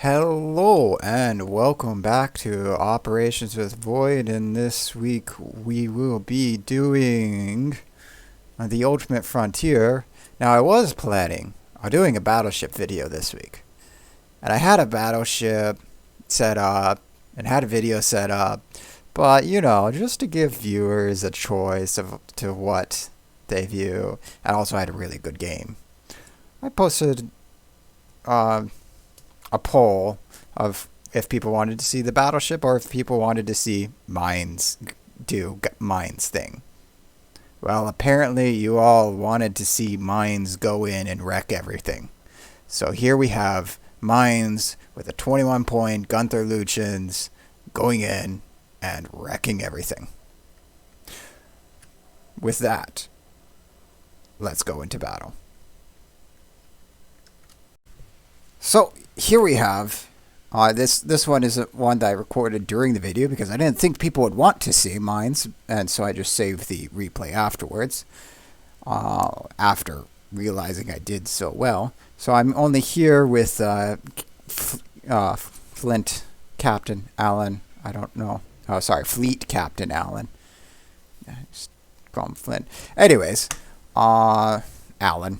Hello and welcome back to Operations with Void, and this week we will be doing the Ultimate Frontier. Now I was planning on doing a battleship video this week, and I had a battleship set up and had a video set up, but just to give viewers a choice of to what they view, and also I had a really good game. I posted a poll of if people wanted to see the battleship or if people wanted to see Mainz do Mainz thing. Well, apparently you all wanted to see Mainz go in and wreck everything. So here we have Mainz with a 21-point Gunther Luchens going in and wrecking everything. With that, let's go into battle. So here we have, this one is one that I recorded during the video because I didn't think people would want to see Mainz, and so I just saved the replay afterwards, after realizing I did so well. So I'm only here with Flint Captain Allen. I don't know. Oh, sorry, Fleet Captain Allen. Just call him Flint. Anyways, Allen.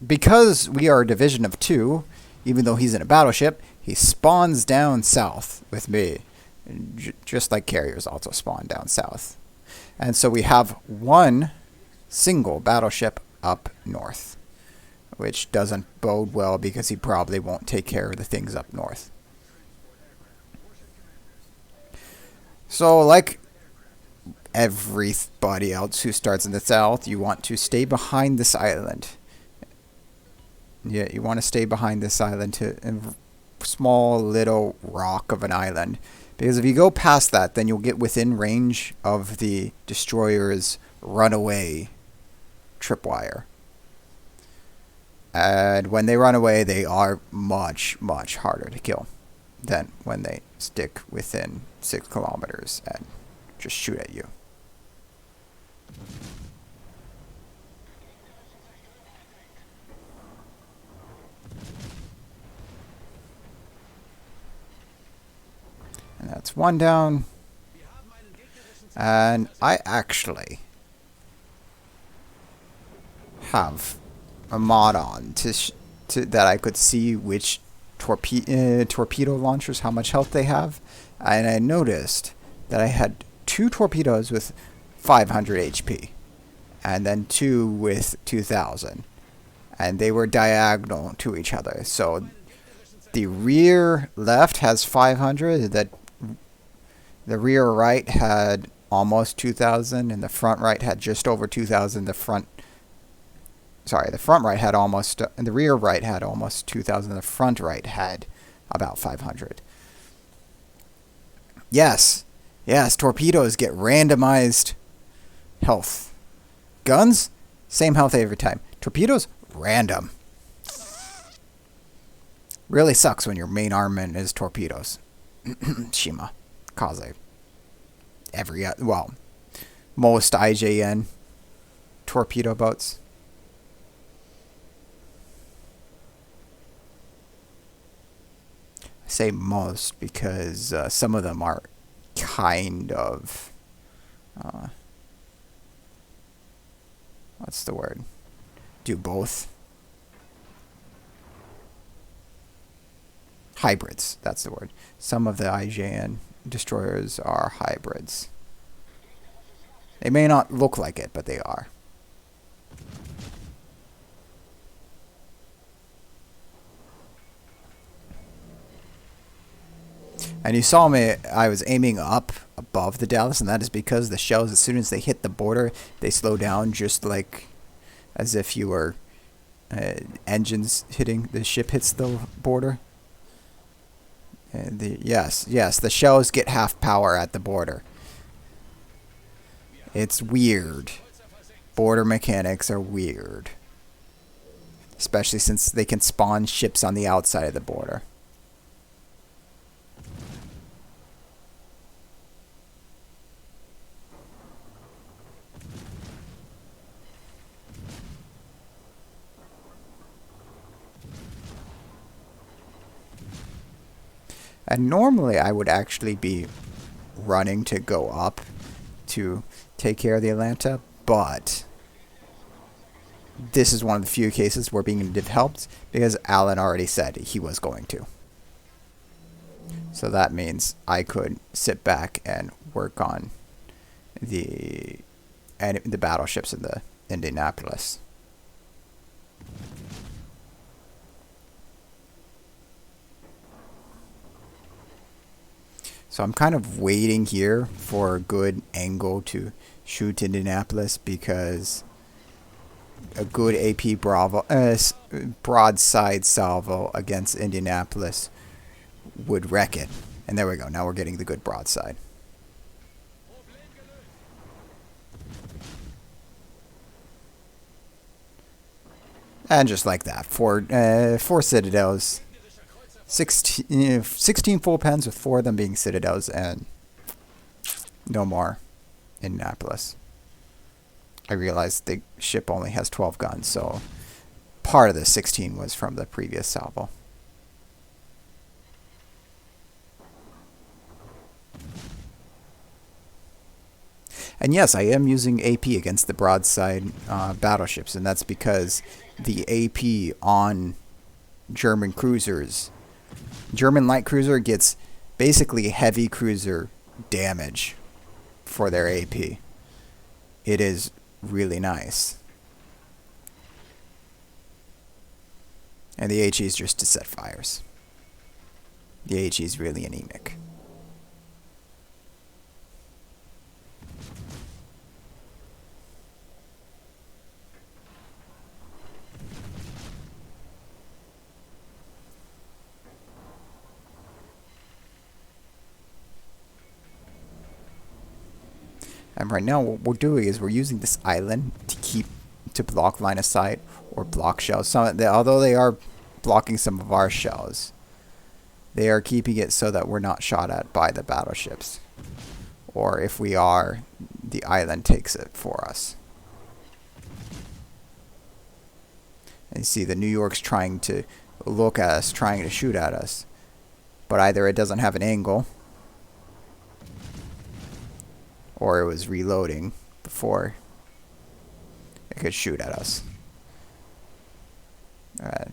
Because we are a division of 2, even though he's in a battleship, he spawns down south with me. Just like carriers also spawn down south. And so we have one single battleship up north, which doesn't bode well because he probably won't take care of the things up north. So like everybody else who starts in the south, you want to stay behind this island. Yeah, you want to stay behind this island, a small little rock of an island. Because if you go past that, then you'll get within range of the destroyer's runaway tripwire. And when they run away, they are much, much harder to kill than when they stick within 6 kilometers and just shoot at you. And that's one down. And I actually have a mod on to that I could see which torpedo launchers, how much health they have. And I noticed that I had 2 torpedoes with 500 HP. And then 2 with 2000. And they were diagonal to each other. So the rear left has 500. The rear right had almost 2,000, and the front right had just over 2,000. The front right had almost, and the rear right had almost 2,000. The front right had about 500. Yes, torpedoes get randomized health. Guns, same health every time. Torpedoes, random. Really sucks when your main armament is torpedoes. Shima. Kaze. Most IJN torpedo boats. I say most because some of them are kind of, what's the word? Do both. Hybrids, that's the word. Some of the IJN destroyers are hybrids. They may not look like it, but they are. And you saw me, I was aiming up above the Dallas, and that is because the shells, as soon as they hit the border, they slow down just like as if you were engines hitting, the ship hits the border. And yes, the shells get half power at the border. It's weird. Border mechanics are weird. Especially since they can spawn ships on the outside of the border. And normally I would actually be running to go up to take care of the Atlanta, but this is one of the few cases where being helped because Alan already said he was going to. So that means I could sit back and work on the battleships in the Indianapolis. So I'm kind of waiting here for a good angle to shoot Indianapolis because a good AP Bravo broadside salvo against Indianapolis would wreck it. And there we go. Now we're getting the good broadside. And just like that, four Citadels, 16 full pens with 4 of them being Citadels, and no more Indianapolis. I realized the ship only has 12 guns, so part of the 16 was from the previous salvo. And yes, I am using AP against the broadside battleships, and that's because the AP on German cruisers, German light cruiser gets basically heavy cruiser damage for their AP. It is really nice. And the HE is just to set fires. The HE is really anemic. And right now what we're doing is we're using this island to block line of sight or block shells. Although they are blocking some of our shells, they are keeping it so that we're not shot at by the battleships. Or if we are, the island takes it for us. And you see the New York's trying to look at us, trying to shoot at us. But either it doesn't have an angle, or it was reloading before it could shoot at us. Alright.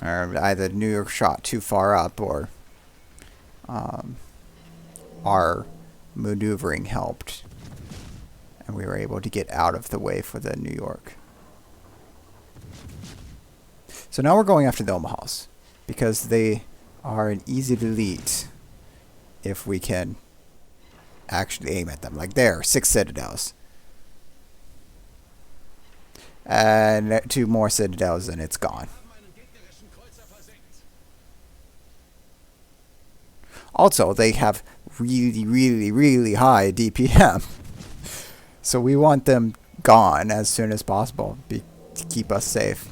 Or either New York shot too far up, or our maneuvering helped, and we were able to get out of the way for the New York. So now we're going after the Omahas, because they are an easy delete if we can actually aim at them. Like there, 6 Citadels. And 2 more Citadels and it's gone. Also, they have really, really, really high DPM. So we want them gone as soon as possible to keep us safe.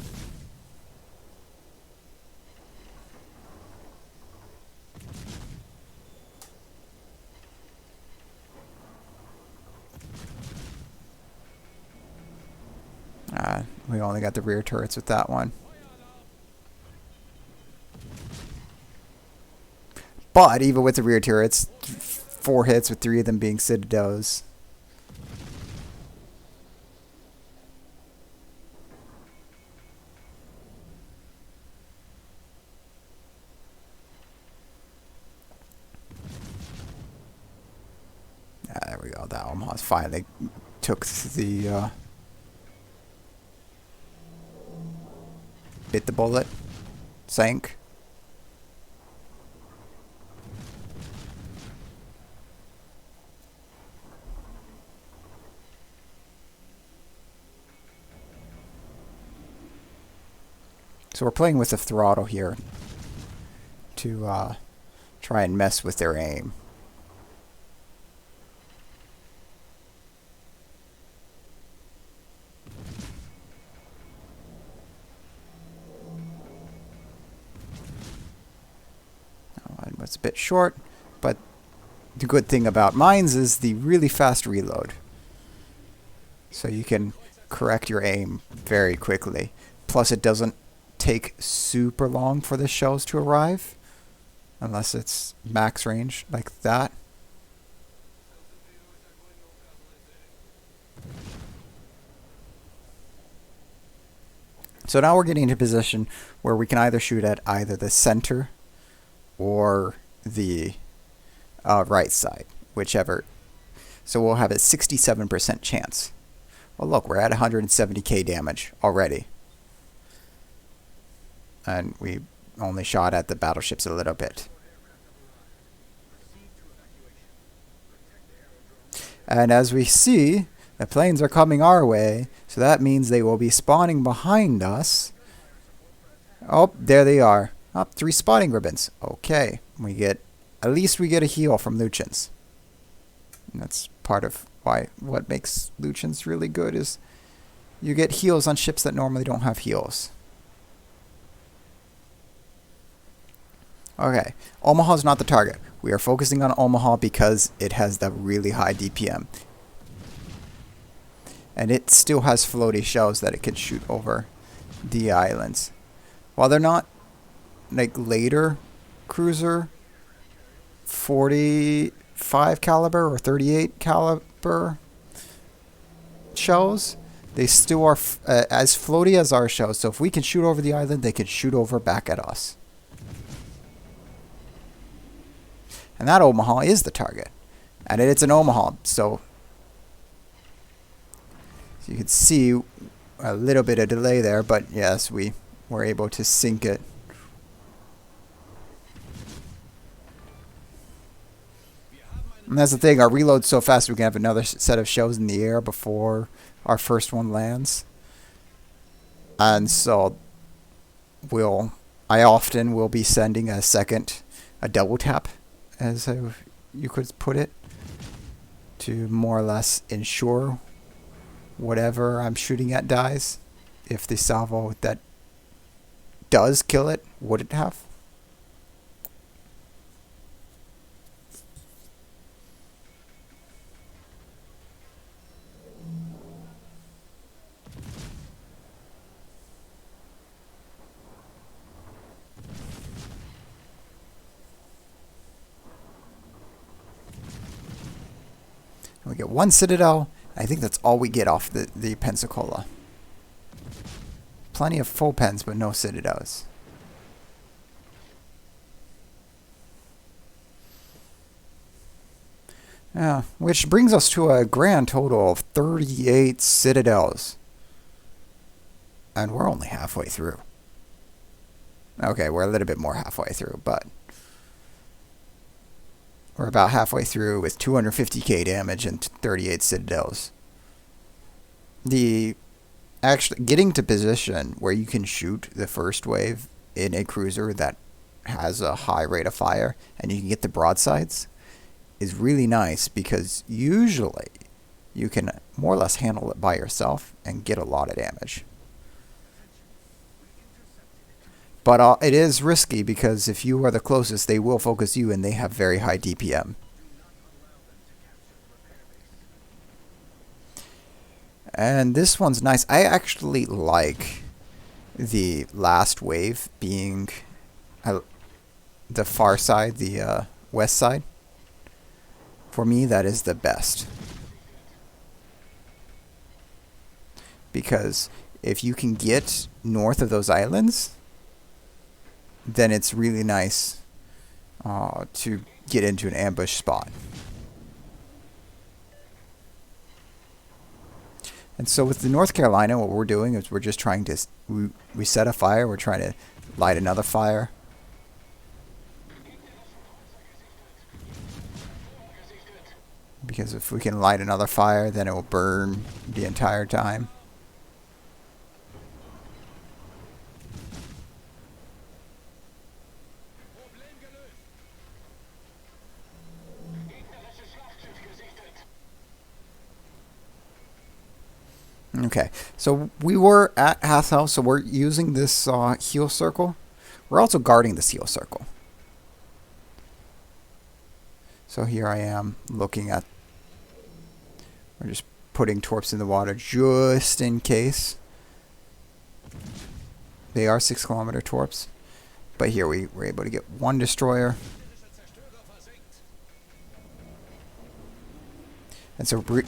We only got the rear turrets with that one. But even with the rear turrets, 4 hits with 3 of them being Citadels. There we go. That almost finally took the bit the bullet, sank. So we're playing with the throttle here to try and mess with their aim. It's a bit short, but the good thing about Mainz is the really fast reload. So you can correct your aim very quickly. Plus it doesn't take super long for the shells to arrive. Unless it's max range like that. So now we're getting into a position where we can either shoot at either the center or the right side, whichever. So we'll have a 67% chance. Well, look, we're at 170k damage already. And we only shot at the battleships a little bit. And as we see, the planes are coming our way, so that means they will be spawning behind us. Oh, there they are. Oh, 3 spotting ribbons. Okay, at least we get a heal from Luchins. And that's part of what makes Luchins really good is you get heals on ships that normally don't have heals. Okay, Omaha's not the target. We are focusing on Omaha because it has the really high DPM. And it still has floaty shells that it can shoot over the islands. While they're not like later cruiser 45 caliber or 38 caliber shells, they still are as floaty as our shells. So if we can shoot over the island, they can shoot over back at us. And that Omaha is the target. And it's an Omaha, so you can see a little bit of delay there, but yes, we were able to sink it. And that's the thing, our reload's so fast we can have another set of shells in the air before our first one lands. And so I often will be sending a double tap, as you could put it, to more or less ensure whatever I'm shooting at dies. If the salvo that does kill it wouldn't have. We get 1 Citadel. I think that's all we get off the Pensacola. Plenty of full pens, but no Citadels. Yeah, which brings us to a grand total of 38 Citadels. And we're only halfway through. Okay, we're a little bit more halfway through, but we're about halfway through with 250k damage and 38 Citadels. Actually getting to position where you can shoot the first wave in a cruiser that has a high rate of fire and you can get the broadsides is really nice, because usually you can more or less handle it by yourself and get a lot of damage. But it is risky, because if you are the closest, they will focus you and they have very high DPM. And this one's nice. I actually like the last wave being the far side, the west side. For me, that is the best. Because if you can get north of those islands, then it's really nice to get into an ambush spot. And so with the North Carolina, what we're doing is we're just trying to we set a fire. We're trying to light another fire. Because if we can light another fire, then it will burn the entire time. Okay, so we were at Hathel, so we're using this heal circle. We're also guarding this heal circle. So here I am looking at, we're just putting torps in the water just in case. They are 6-kilometer torps. But here we were able to get one destroyer. And so we're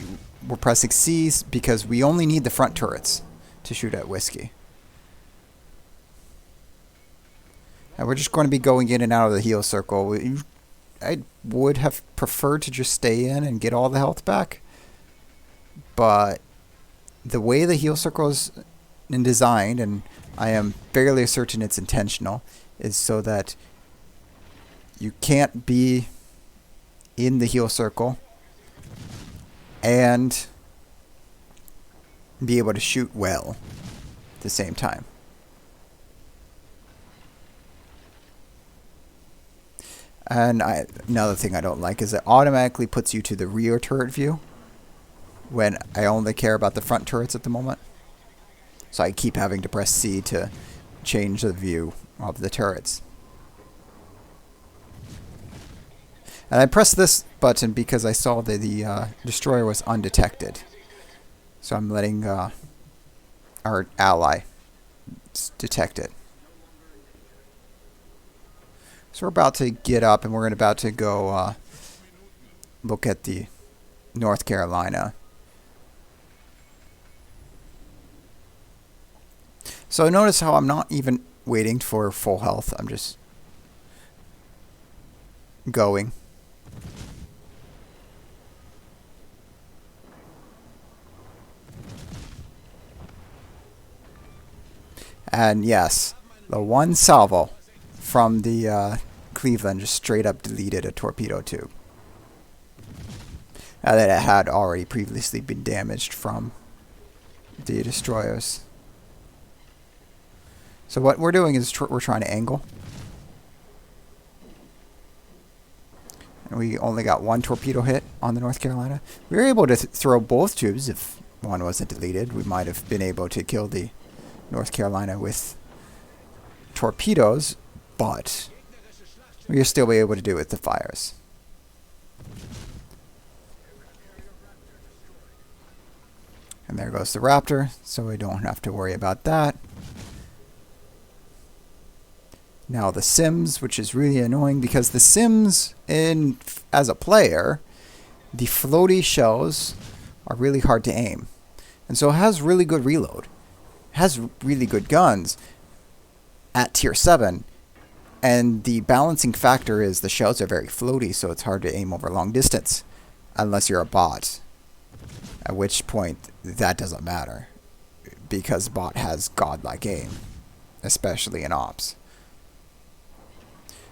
pressing C's because we only need the front turrets to shoot at Whiskey. And we're just going to be going in and out of the heal circle. I would have preferred to just stay in and get all the health back. But the way the heal circle is designed, and I am fairly certain it's intentional, is so that you can't be in the heal circle and be able to shoot well at the same time. And another thing I don't like is it automatically puts you to the rear turret view when I only care about the front turrets at the moment. So I keep having to press C to change the view of the turrets. And I pressed this button because I saw that the destroyer was undetected. So I'm letting our ally detect it. So we're about to get up and we're about to go look at the North Carolina. So notice how I'm not even waiting for full health. I'm just going. And yes, the one salvo from the Cleveland just straight up deleted a torpedo tube. That it had already previously been damaged from the destroyers. So what we're doing is we're trying to angle. And we only got one torpedo hit on the North Carolina. We were able to throw both tubes. If one wasn't deleted, we might have been able to kill the North Carolina with torpedoes, but we'll still be able to do it with the fires. And there goes the Raptor, so we don't have to worry about that. Now the Sims, which is really annoying because the Sims, as a player, the floaty shells are really hard to aim. And so it has really good reload. It has really good guns at tier 7. And the balancing factor is the shells are very floaty, so it's hard to aim over long distance. Unless you're a bot. At which point, that doesn't matter. Because bot has godlike aim. Especially in ops.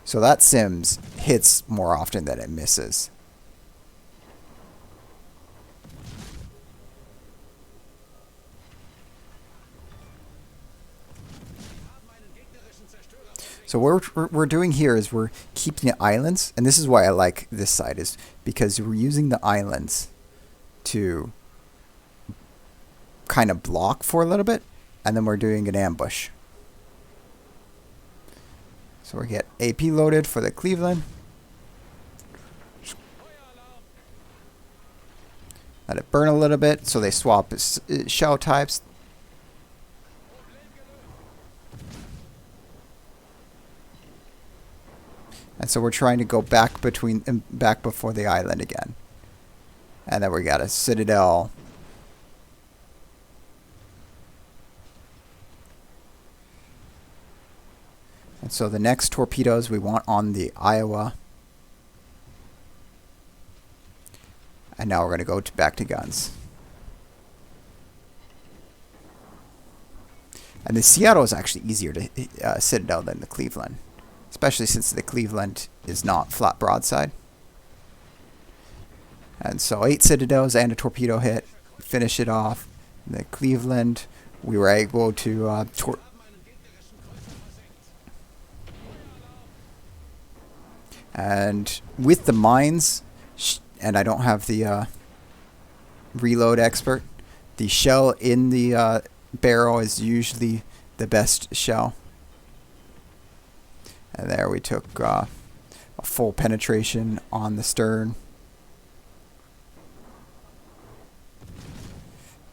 So that Sims hits more often than it misses. So what we're doing here is we're keeping the islands, and this is why I like this side, is because we're using the islands to kind of block for a little bit, and then we're doing an ambush. So we get AP loaded for the Cleveland. Let it burn a little bit so they swap shell types. And so we're trying to go back before the island again. And then we got a Citadel. And so the next torpedoes we want on the Iowa. And now we're going to go back to guns. And the Seattle is actually easier to Citadel than the Cleveland. Especially since the Cleveland is not flat broadside. And so 8 Citadels and a torpedo hit. Finish it off. The Cleveland, we were able to and with the mines, and I don't have the reload expert, the shell in the barrel is usually the best shell. And there we took a full penetration on the stern.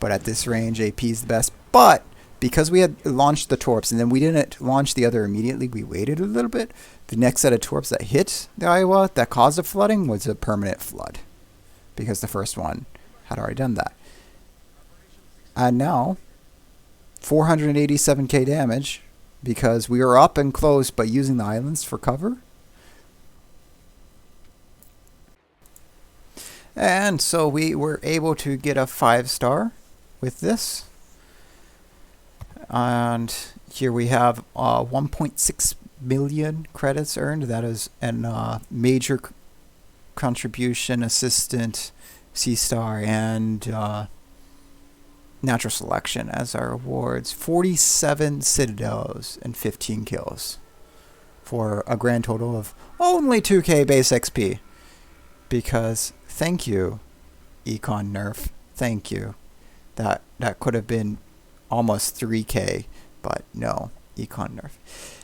But at this range, AP is the best. But because we had launched the torps and then we didn't launch the other immediately, we waited a little bit. The next set of torps that hit the Iowa that caused the flooding was a permanent flood, because the first one had already done that. And now, 487k damage, because we were up and close but using the islands for cover. And so we were able to get a 5-star with this. And here we have 1.6 million credits earned. That is a major contribution, assistant, C-star, and natural selection as our awards. 47 citadels and 15 kills for a grand total of only 2k base XP. Because thank you, Econ Nerf. Thank you. That could have been almost 3k, but no, Econ Nerf.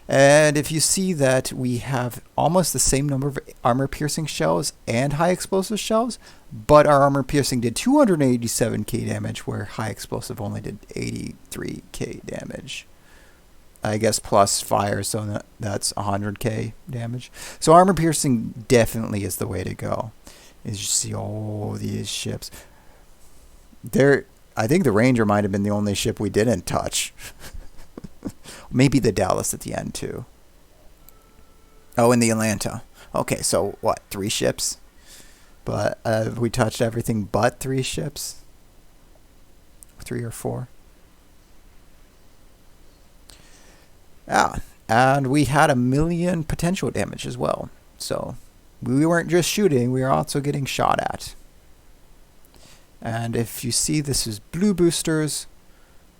And if you see that we have almost the same number of armor piercing shells and high explosive shells, but our armor piercing did 287k damage, where high explosive only did 83k damage. I guess plus fire, so that's 100k damage. So armor piercing definitely is the way to go. As you see all these ships. I think the Ranger might have been the only ship we didn't touch. Maybe the Dallas at the end too. Oh, and the Atlanta. Okay, so what, 3 ships? But we touched everything but 3 ships? 3 or 4? Yeah, and we had 1 million potential damage as well. So we weren't just shooting, we were also getting shot at. And if you see, this is blue boosters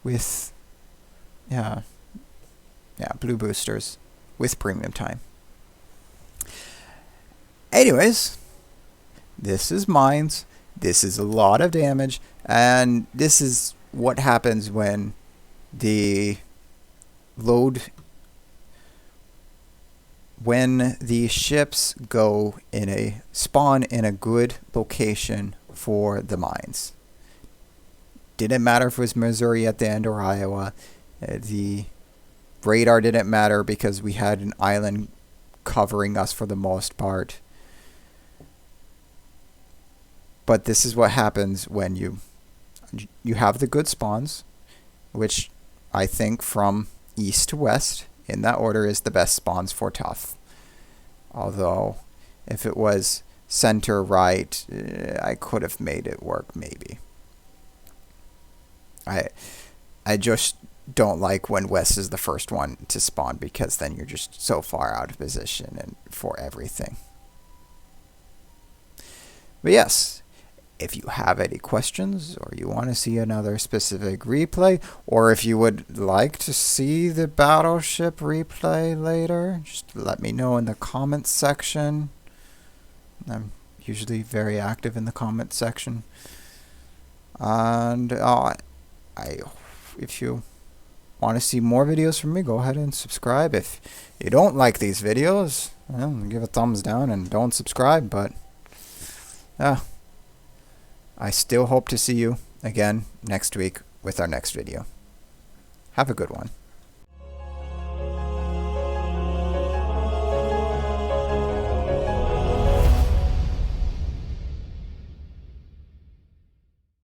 with, blue boosters with premium time. Anyways, this is Mainz. This is a lot of damage, and this is what happens when the ships go spawn in a good location for the mines. Didn't matter if it was Missouri at the end or Iowa. The radar didn't matter because we had an island covering us for the most part. But this is what happens when you have the good spawns, which I think from east to west in that order is the best spawns for tough. Although if it was center right, I could have made it work maybe. I just don't like when west is the first one to spawn, because then you're just so far out of position and for everything. But yes, if you have any questions, or you want to see another specific replay, or if you would like to see the battleship replay later, just let me know in the comments section. I'm usually very active in the comments section. And if you want to see more videos from me, go ahead and subscribe. If you don't like these videos, well, give a thumbs down and don't subscribe. But I still hope to see you again next week with our next video. Have a good one.